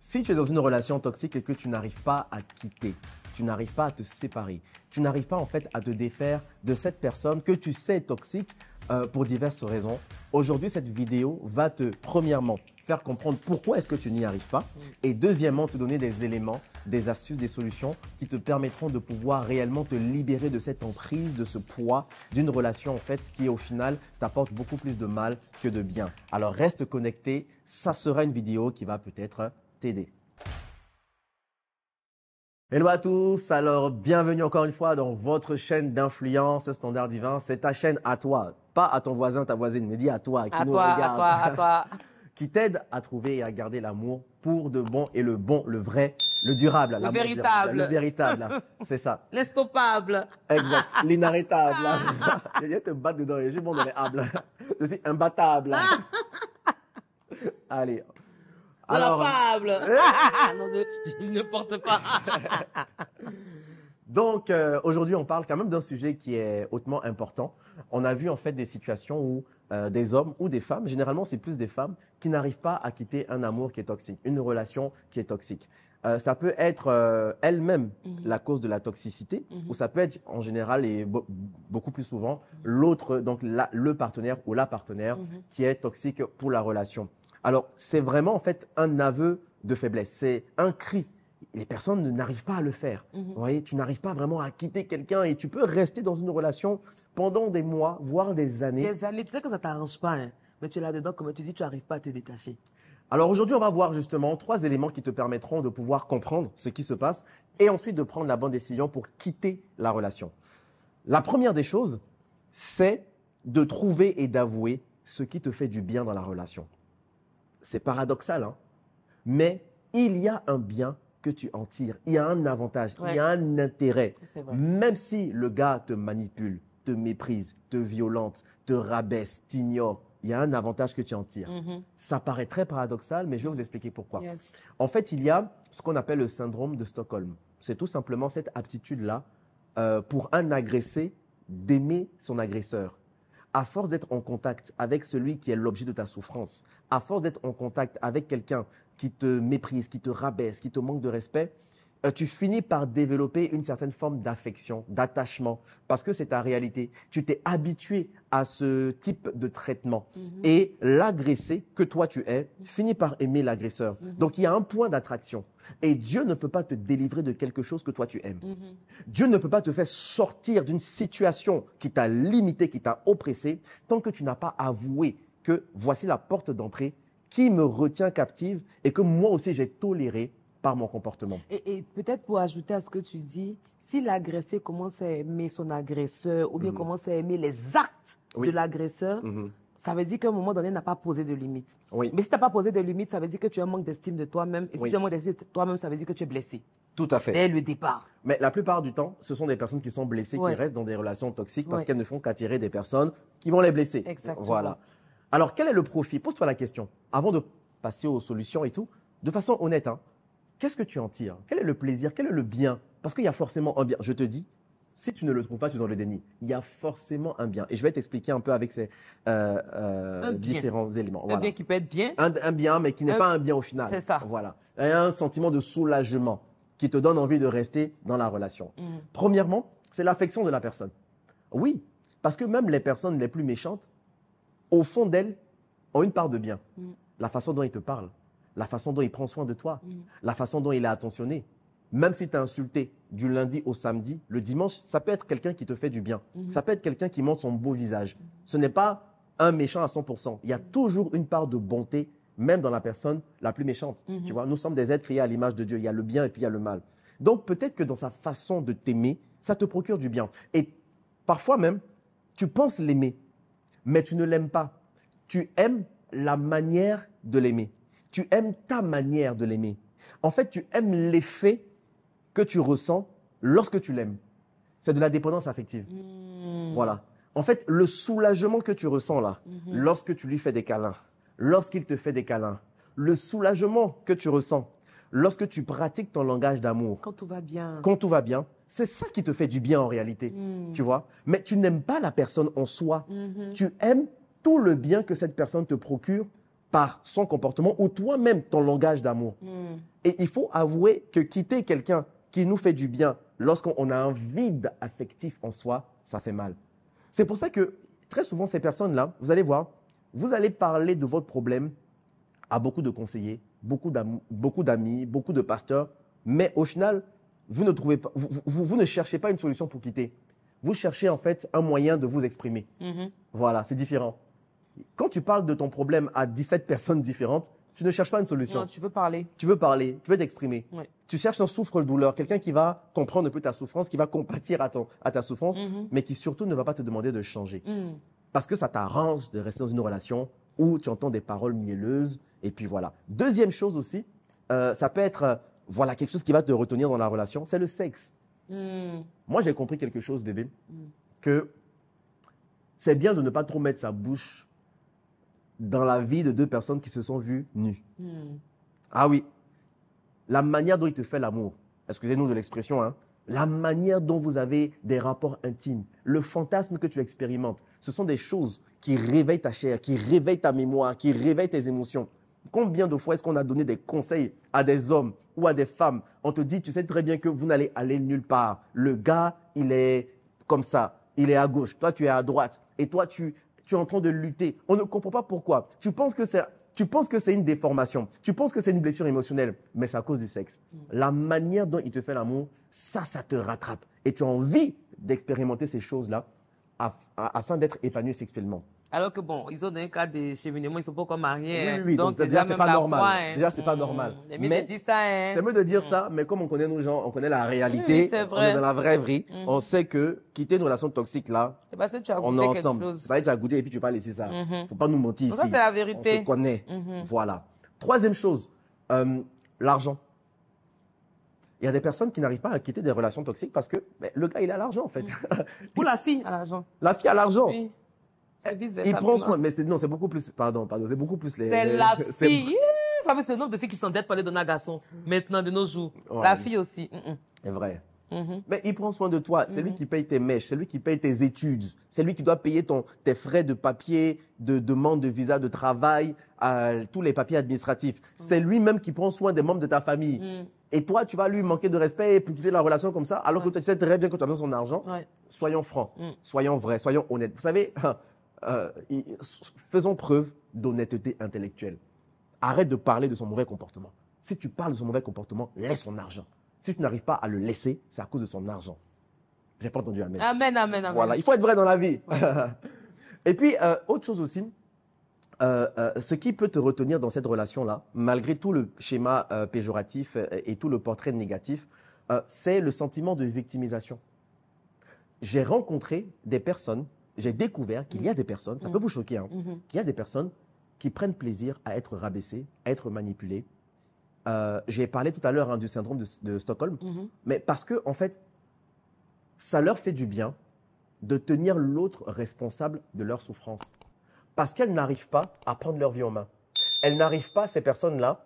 Si tu es dans une relation toxique et que tu n'arrives pas à te quitter, tu n'arrives pas à te séparer, tu n'arrives pas en fait à te défaire de cette personne que tu sais est toxique pour diverses raisons, aujourd'hui cette vidéo va te premièrement faire comprendre pourquoi est-ce que tu n'y arrives pas et deuxièmement te donner des éléments, des astuces, des solutions qui te permettront de pouvoir réellement te libérer de cette emprise, de ce poids d'une relation en fait qui au final t'apporte beaucoup plus de mal que de bien. Alors reste connecté, ça sera une vidéo qui va peut-être t'aider. Hello à tous, alors bienvenue encore une fois dans votre chaîne d'influence Standard Divin. C'est ta chaîne à toi, pas à ton voisin, ta voisine, mais dis à toi qui nous regarde. À toi. Qui t'aide à trouver et à garder l'amour pour de bon et le bon, le vrai, le durable. Le véritable. Le véritable, c'est ça. L'instoppable. Exact, l'inarrêtable. Je viens te battre dedans, je suis bon dans les hables. Je suis imbattable. Allez. Alors, fable. Non, je ne porte pas. Donc, aujourd'hui, on parle quand même d'un sujet qui est hautement important. On a vu en fait des situations où des hommes ou des femmes, généralement c'est plus des femmes, qui n'arrivent pas à quitter un amour qui est toxique, une relation qui est toxique. Ça peut être elle-même la cause de la toxicité, ou ça peut être en général et beaucoup plus souvent l'autre, donc le partenaire ou la partenaire qui est toxique pour la relation. Alors, c'est vraiment en fait un aveu de faiblesse, c'est un cri. Les personnes n'arrivent pas à le faire. Vous voyez, tu n'arrives pas vraiment à quitter quelqu'un et tu peux rester dans une relation pendant des mois, voire des années. Des années, tu sais que ça ne t'arrange pas, hein, mais tu es là-dedans, comme tu dis, tu n'arrives pas à te détacher. Alors aujourd'hui, on va voir justement 3 éléments qui te permettront de pouvoir comprendre ce qui se passe et ensuite de prendre la bonne décision pour quitter la relation. La première des choses, c'est de trouver et d'avouer ce qui te fait du bien dans la relation. C'est paradoxal, hein? Mais il y a un bien que tu en tires. Il y a un avantage, il y a un intérêt. Même si le gars te manipule, te méprise, te violente, te rabaisse, t'ignore, il y a un avantage que tu en tires. Ça paraît très paradoxal, mais je vais vous expliquer pourquoi. En fait, il y a ce qu'on appelle le syndrome de Stockholm. C'est tout simplement cette aptitude-là pour un agressé d'aimer son agresseur. À force d'être en contact avec celui qui est l'objet de ta souffrance, à force d'être en contact avec quelqu'un qui te méprise, qui te rabaisse, qui te manque de respect, tu finis par développer une certaine forme d'affection, d'attachement, parce que c'est ta réalité. Tu t'es habitué à ce type de traitement. Et l'agressé que toi tu es finit par aimer l'agresseur. Donc il y a un point d'attraction. Et Dieu ne peut pas te délivrer de quelque chose que toi tu aimes. Dieu ne peut pas te faire sortir d'une situation qui t'a limité, qui t'a oppressé, tant que tu n'as pas avoué que voici la porte d'entrée qui me retient captive et que moi aussi j'ai toléré par mon comportement. Et peut-être pour ajouter à ce que tu dis, si l'agressé commence à aimer son agresseur ou bien commence à aimer les actes de l'agresseur, ça veut dire qu'à un moment donné, il n'a pas posé de limites. Mais si tu n'as pas posé de limites, ça veut dire que tu as un manque d'estime de toi-même. Et si tu as un manque d'estime de toi-même, ça veut dire que tu es blessé. Tout à fait. Dès le départ. Mais la plupart du temps, ce sont des personnes qui sont blessées, qui restent dans des relations toxiques parce qu'elles ne font qu'attirer des personnes qui vont les blesser. Exactement. Voilà. Alors, quel est le profit? Pose-toi la question. Avant de passer aux solutions et tout, de façon honnête, hein, qu'est-ce que tu en tires? Quel est le plaisir? Quel est le bien? Parce qu'il y a forcément un bien. Je te dis, si tu ne le trouves pas, tu es dans le déni. Il y a forcément un bien. Et je vais t'expliquer un peu avec ces différents éléments. Voilà. Un bien qui peut être bien. Un bien, mais qui n'est pas un bien au final. C'est ça. Voilà. Il y a un sentiment de soulagement qui te donne envie de rester dans la relation. Premièrement, c'est l'affection de la personne. Oui, parce que même les personnes les plus méchantes, au fond d'elles, ont une part de bien. La façon dont il te parle, la façon dont il prend soin de toi, la façon dont il est attentionné. Même si tu es insulté du lundi au samedi, le dimanche, ça peut être quelqu'un qui te fait du bien. Ça peut être quelqu'un qui montre son beau visage. Ce n'est pas un méchant à 100%. Il y a toujours une part de bonté, même dans la personne la plus méchante. Tu vois, nous sommes des êtres créés à l'image de Dieu. Il y a le bien et puis il y a le mal. Donc peut-être que dans sa façon de t'aimer, ça te procure du bien. Et parfois même, tu penses l'aimer, mais tu ne l'aimes pas. Tu aimes la manière de l'aimer. Tu aimes ta manière de l'aimer. En fait, tu aimes l'effet que tu ressens lorsque tu l'aimes. C'est de la dépendance affective. Voilà. En fait, le soulagement que tu ressens là, lorsque tu lui fais des câlins, lorsqu'il te fait des câlins, le soulagement que tu ressens lorsque tu pratiques ton langage d'amour. Quand tout va bien. Quand tout va bien, c'est ça qui te fait du bien en réalité. Tu vois? Mais tu n'aimes pas la personne en soi. Tu aimes tout le bien que cette personne te procure par son comportement ou toi-même ton langage d'amour. Et il faut avouer que quitter quelqu'un qui nous fait du bien lorsqu'on a un vide affectif en soi, ça fait mal. C'est pour ça que très souvent, ces personnes-là, vous allez voir, vous allez parler de votre problème à beaucoup de conseillers, beaucoup d'amis, beaucoup de pasteurs, mais au final, vous ne cherchez pas une solution pour quitter. Vous cherchez en fait un moyen de vous exprimer. Voilà, c'est différent. Quand tu parles de ton problème à 17 personnes différentes, tu ne cherches pas une solution. Non, tu veux parler. Tu veux parler, tu veux t'exprimer. Oui. Tu cherches un souffre-douleur, quelqu'un qui va comprendre un peu ta souffrance, qui va compatir à ta souffrance, mais qui surtout ne va pas te demander de changer. Parce que ça t'arrange de rester dans une relation où tu entends des paroles mielleuses, et puis voilà. Deuxième chose aussi, ça peut être voilà, quelque chose qui va te retenir dans la relation, c'est le sexe. Moi, j'ai compris quelque chose, bébé, que c'est bien de ne pas trop mettre sa bouche dans la vie de deux personnes qui se sont vues nues. Ah oui, la manière dont il te fait l'amour, excusez-nous de l'expression, hein, la manière dont vous avez des rapports intimes, le fantasme que tu expérimentes, ce sont des choses qui réveillent ta chair, qui réveillent ta mémoire, qui réveillent tes émotions. Combien de fois est-ce qu'on a donné des conseils à des hommes ou à des femmes? On te dit, tu sais très bien que vous n'allez aller nulle part. Le gars, il est comme ça, il est à gauche, toi tu es à droite, et toi tu es en train de lutter. On ne comprend pas pourquoi. Tu penses que c'est une déformation, tu penses que c'est une blessure émotionnelle, mais c'est à cause du sexe. La manière dont il te fait l'amour, ça te rattrape. Et tu as envie d'expérimenter ces choses-là afin d'être épanoui sexuellement. Alors que bon, ils ont un cas de cheminement, ils ne sont pas encore mariés. Oui, donc déjà, c'est pas normal. Hein. Déjà, c'est pas normal. C'est mieux de dire ça. Hein. C'est mieux de dire ça, mais comme on connaît nos gens, on connaît la réalité, on est dans la vraie vie, on sait que quitter une relation toxique là, parce que tu as on est ensemble. C'est pas que tu as goûté et puis tu vas pas laisser ça. Faut pas nous mentir ici. Ça, c'est la vérité. On se connaît. Voilà. Troisième chose, l'argent. Il y a des personnes qui n'arrivent pas à quitter des relations toxiques parce que le gars, il a l'argent en fait. Ou la fille a l'argent. La fille a l'argent. Oui. Il prend soin, mais c'est beaucoup plus, pardon, c'est beaucoup plus les... C'est la fille. Vous savez, c'est le nombre de filles qui s'endettent pour aller donner un garçon, maintenant, de nos jours. Ouais. La fille aussi. C'est vrai. Mais il prend soin de toi. C'est lui qui paye tes mèches, c'est lui qui paye tes études, c'est lui qui doit payer tes frais de papier, de demande de visa de travail, tous les papiers administratifs. C'est lui-même qui prend soin des membres de ta famille. Et toi, tu vas lui manquer de respect pour quitter la relation comme ça, alors que tu sais très bien que tu as besoin de son argent. Soyons francs, soyons vrais, soyons honnêtes. Vous savez, faisons preuve d'honnêteté intellectuelle. Arrête de parler de son mauvais comportement. Si tu parles de son mauvais comportement, laisse son argent. Si tu n'arrives pas à le laisser, c'est à cause de son argent. J'ai pas entendu amen. Amen, amen, amen. Voilà, il faut être vrai dans la vie. Et puis, autre chose aussi, ce qui peut te retenir dans cette relation-là, malgré tout le schéma péjoratif et tout le portrait négatif, c'est le sentiment de victimisation. J'ai rencontré des personnes, j'ai découvert qu'il y a des personnes, ça peut vous choquer, hein, qu'il y a des personnes qui prennent plaisir à être rabaissées, à être manipulées. J'ai parlé tout à l'heure du syndrome de Stockholm, mais parce que, en fait, ça leur fait du bien de tenir l'autre responsable de leur souffrance. Parce qu'elles n'arrivent pas à prendre leur vie en main. Elles n'arrivent pas, ces personnes-là,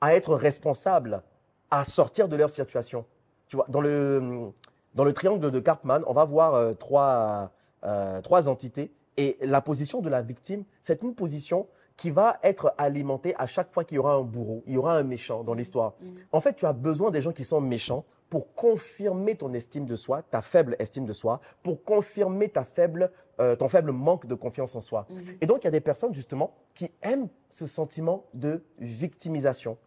à être responsables, à sortir de leur situation. Tu vois, dans le triangle de Karpman, on va voir trois entités. Et la position de la victime, c'est une position qui va être alimentée à chaque fois qu'il y aura un bourreau, il y aura un méchant dans l'histoire. En fait, tu as besoin des gens qui sont méchants pour confirmer ton estime de soi, ta faible estime de soi, pour confirmer ton faible manque de confiance en soi. Et donc, il y a des personnes, justement, qui aiment ce sentiment de victimisation.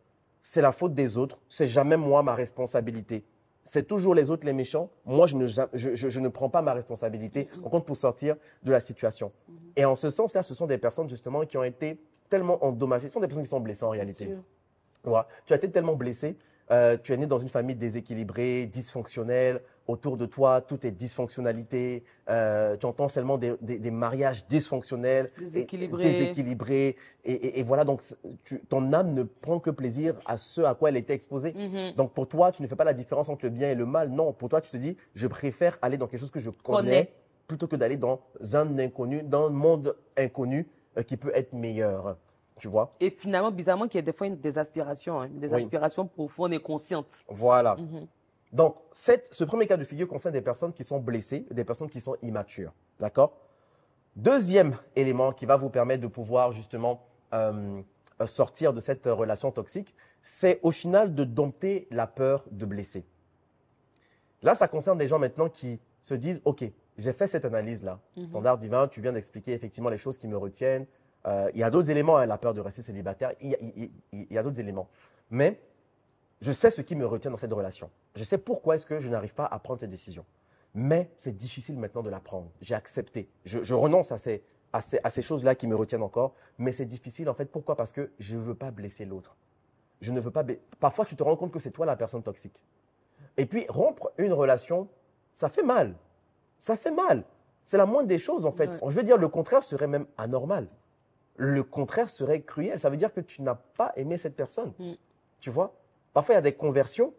C'est la faute des autres, c'est jamais moi ma responsabilité. C'est toujours les autres les méchants. Moi, je ne prends pas ma responsabilité. On compte pour sortir de la situation. Et en ce sens-là, ce sont des personnes justement qui ont été tellement endommagées. Ce sont des personnes qui sont blessées en réalité. Voilà. Tu as été tellement blessé. Tu es né dans une famille déséquilibrée, dysfonctionnelle. Autour de toi, tout est dysfonctionnalité. Tu entends seulement des mariages dysfonctionnels, déséquilibrés. Et voilà, donc ton âme ne prend que plaisir à ce à quoi elle était exposée. Donc pour toi, tu ne fais pas la différence entre le bien et le mal. Non, pour toi, tu te dis, je préfère aller dans quelque chose que je connais plutôt que d'aller dans un inconnu, dans un monde inconnu qui peut être meilleur. Tu vois? Et finalement, bizarrement, qu'il y a des fois des aspirations, hein, des aspirations profondes et conscientes. Voilà. Donc, ce premier cas de figure concerne des personnes qui sont blessées, des personnes qui sont immatures. D'accord? Deuxième élément qui va vous permettre de pouvoir justement sortir de cette relation toxique, c'est au final de dompter la peur de blesser. Là, ça concerne des gens maintenant qui se disent, OK, j'ai fait cette analyse-là. Standard divin, tu viens d'expliquer effectivement les choses qui me retiennent. Il y a d'autres éléments, hein, la peur de rester célibataire, il y a d'autres éléments. Mais je sais ce qui me retient dans cette relation. Je sais pourquoi est-ce que je n'arrive pas à prendre cette décision. Mais c'est difficile maintenant de la prendre. J'ai accepté. Je renonce à ces choses-là qui me retiennent encore. Mais c'est difficile en fait. Pourquoi? Parce que je ne veux pas blesser l'autre. Je ne veux pas. Parfois, tu te rends compte que c'est toi la personne toxique. Et puis, rompre une relation, ça fait mal. Ça fait mal. C'est la moindre des choses en fait. Ouais. Je veux dire, le contraire serait même anormal. Le contraire serait cruel. Ça veut dire que tu n'as pas aimé cette personne. Tu vois? Parfois, il y a des conversions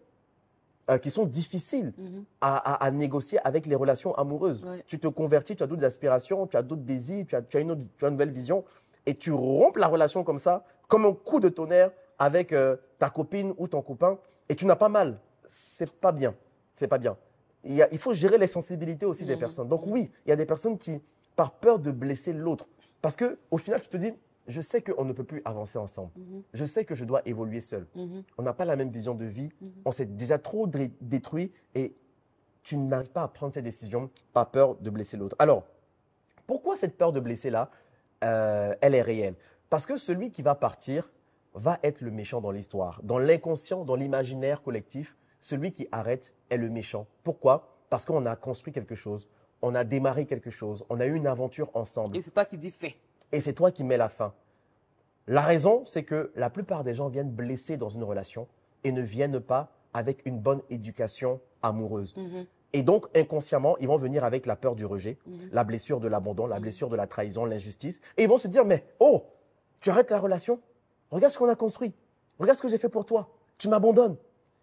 qui sont difficiles à négocier avec les relations amoureuses. Ouais. Tu te convertis, tu as d'autres aspirations, tu as d'autres désirs, tu as une nouvelle vision et tu rompes la relation comme ça, comme un coup de tonnerre avec ta copine ou ton copain et tu n'as pas mal. C'est pas bien. C'est pas bien. Il faut gérer les sensibilités aussi des personnes. Donc oui, il y a des personnes qui, par peur de blesser l'autre, parce qu'au final, tu te dis, je sais qu'on ne peut plus avancer ensemble. Je sais que je dois évoluer seul. On n'a pas la même vision de vie. On s'est déjà trop détruit et tu n'arrives pas à prendre ces décisions par peur de blesser l'autre. Alors, pourquoi cette peur de blesser-là, elle est réelle? Parce que celui qui va partir va être le méchant dans l'histoire. Dans l'inconscient, dans l'imaginaire collectif, celui qui arrête est le méchant. Pourquoi? Parce qu'on a construit quelque chose. On a démarré quelque chose, on a eu une aventure ensemble. Et c'est toi qui dis fais. Et c'est toi qui mets la fin. La raison, c'est que la plupart des gens viennent blessés dans une relation et ne viennent pas avec une bonne éducation amoureuse. Et donc, inconsciemment, ils vont venir avec la peur du rejet, la blessure de l'abandon, la blessure de la trahison, l'injustice. Et ils vont se dire, mais oh, tu arrêtes la relation? Regarde ce qu'on a construit. Regarde ce que j'ai fait pour toi. Tu m'abandonnes.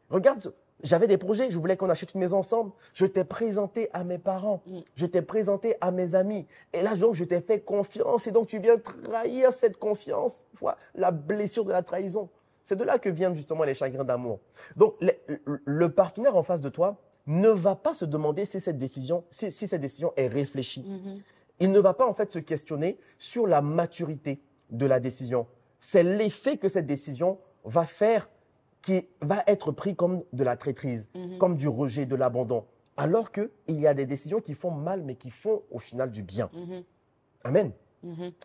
Regarde, j'avais des projets, je voulais qu'on achète une maison ensemble. Je t'ai présenté à mes parents, je t'ai présenté à mes amis. Et là, donc, je t'ai fait confiance et donc tu viens trahir cette confiance. Tu vois, la blessure de la trahison. C'est de là que viennent justement les chagrins d'amour. Donc, le partenaire en face de toi ne va pas se demander si cette décision est réfléchie. Il ne va pas en fait se questionner sur la maturité de la décision. C'est l'effet que cette décision va faire qui va être pris comme de la traîtrise, comme du rejet, de l'abandon. Alors qu'il y a des décisions qui font mal, mais qui font au final du bien. Amen.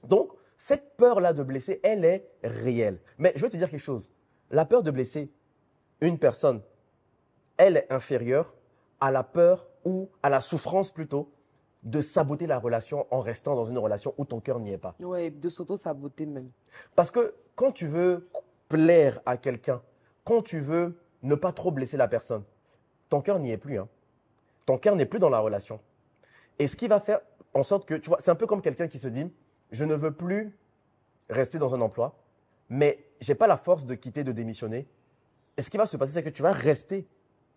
Donc, cette peur-là de blesser, elle est réelle. Mais je veux te dire quelque chose. La peur de blesser une personne, elle est inférieure à la peur ou à la souffrance plutôt de saboter la relation en restant dans une relation où ton cœur n'y est pas. Oui, de s'auto-saboter même. Parce que quand tu veux plaire à quelqu'un, quand tu veux ne pas trop blesser la personne, ton cœur n'y est plus. Ton cœur n'est plus dans la relation. Et ce qui va faire en sorte que, tu vois, c'est un peu comme quelqu'un qui se dit, je ne veux plus rester dans un emploi, mais je n'ai pas la force de quitter, de démissionner. Et ce qui va se passer, c'est que tu vas rester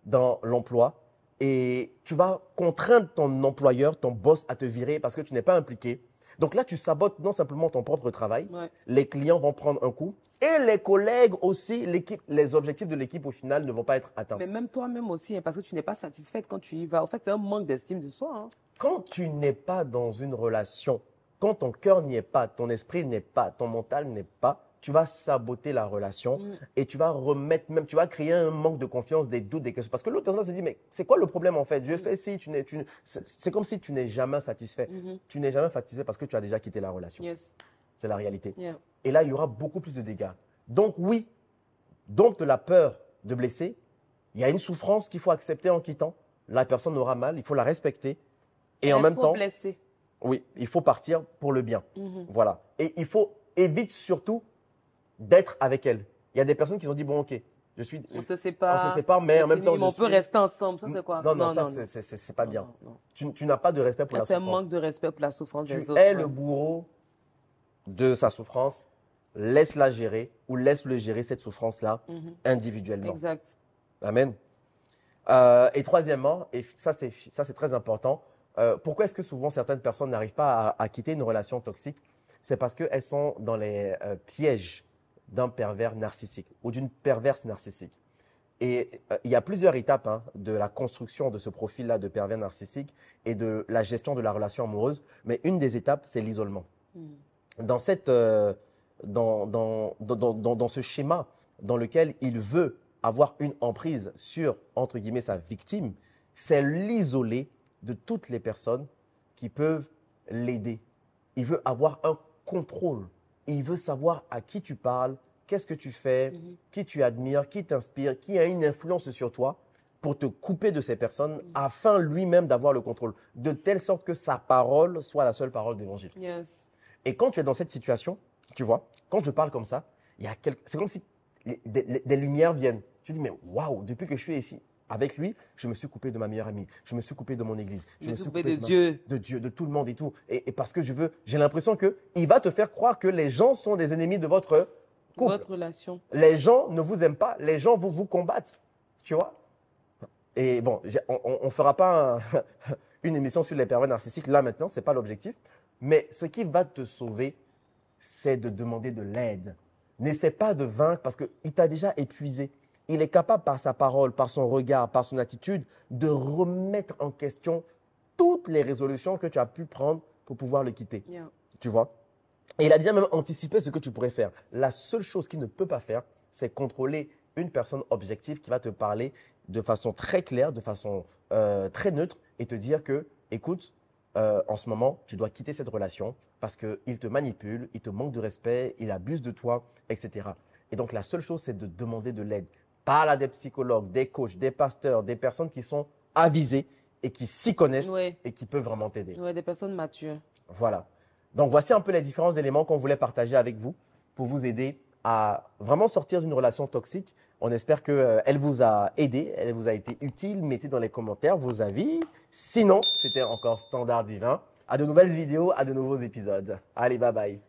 dans l'emploi et tu vas contraindre ton employeur, ton boss à te virer parce que tu n'es pas impliqué. Donc là, tu sabotes non simplement ton propre travail, les clients vont prendre un coup et les collègues aussi, les objectifs de l'équipe au final ne vont pas être atteints. Mais même toi-même aussi, parce que tu n'es pas satisfaite quand tu y vas. En fait, c'est un manque d'estime de soi. Quand tu n'es pas dans une relation, quand ton cœur n'y est pas, ton esprit n'est pas, ton mental n'est pas, tu vas saboter la relation et tu vas remettre même, tu vas créer un manque de confiance, des doutes, des questions. Parce que l'autre personne se dit, mais c'est quoi le problème en fait? Je fais si, c'est comme si tu n'es jamais satisfait. Tu n'es jamais satisfait parce que tu as déjà quitté la relation. C'est la réalité. Et là, il y aura beaucoup plus de dégâts. Donc oui, dompte la peur de blesser. Il y a une souffrance qu'il faut accepter en quittant. La personne aura mal, il faut la respecter. Et en même temps, blesser. Oui, il faut partir pour le bien. Voilà. Et il faut éviter surtout d'être avec elle. Il y a des personnes qui ont dit, bon, ok, on se sépare, mais en même temps, on peut rester ensemble. Ça, c'est quoi? Non, c'est pas bien. Tu n'as pas de respect pour la souffrance. C'est un manque de respect pour la souffrance des autres. Tu es le bourreau de sa souffrance. Laisse-la gérer ou laisse-le gérer cette souffrance-là individuellement. Exact. Amen. Et troisièmement, et ça c'est très important, pourquoi est-ce que souvent certaines personnes n'arrivent pas à quitter une relation toxique? C'est parce qu'elles sont dans les pièges d'un pervers narcissique ou d'une perverse narcissique. Et il y a plusieurs étapes de la construction de ce profil-là de pervers narcissique et de la gestion de la relation amoureuse. Mais une des étapes, c'est l'isolement. Dans cette dans ce schéma dans lequel il veut avoir une emprise sur, entre guillemets, sa victime, c'est l'isoler de toutes les personnes qui peuvent l'aider. Il veut avoir un contrôle. Il veut savoir à qui tu parles, qu'est-ce que tu fais, qui tu admires, qui t'inspire, qui a une influence sur toi pour te couper de ces personnes afin lui-même d'avoir le contrôle, de telle sorte que sa parole soit la seule parole d'évangile. Yes. Et quand tu es dans cette situation, tu vois, quand je parle comme ça, c'est comme si des lumières viennent. Tu dis, mais waouh, depuis que je suis ici avec lui, je me suis coupé de ma meilleure amie, je me suis coupé de mon église, je me suis coupé de Dieu. De Dieu, de tout le monde et tout. Et parce que j'ai l'impression qu'il va te faire croire que les gens sont des ennemis de votre couple. Votre relation. Les gens ne vous aiment pas, les gens vous combattent, tu vois. Et bon, on ne fera pas une émission sur les pervers narcissiques là maintenant, ce n'est pas l'objectif. Mais ce qui va te sauver, c'est de demander de l'aide. N'essaie pas de vaincre parce qu'il t'a déjà épuisé. Il est capable par sa parole, par son regard, par son attitude, de remettre en question toutes les résolutions que tu as pu prendre pour pouvoir le quitter. Yeah. Tu vois? Et il a déjà même anticipé ce que tu pourrais faire. La seule chose qu'il ne peut pas faire, c'est contrôler une personne objective qui va te parler de façon très claire, de façon très neutre et te dire que, écoute, en ce moment, tu dois quitter cette relation parce qu'il te manipule, il te manque de respect, il abuse de toi, etc. Et donc, la seule chose, c'est de demander de l'aide. Parle à des psychologues, des coachs, des pasteurs, des personnes qui sont avisées et qui s'y connaissent et qui peuvent vraiment t'aider. Oui, des personnes matures. Voilà. Donc, voici un peu les différents éléments qu'on voulait partager avec vous pour vous aider à vraiment sortir d'une relation toxique. On espère qu'elle vous a aidé, elle vous a été utile. Mettez dans les commentaires vos avis. Sinon, c'était encore Standard Divin. À de nouvelles vidéos, à de nouveaux épisodes. Allez, bye bye.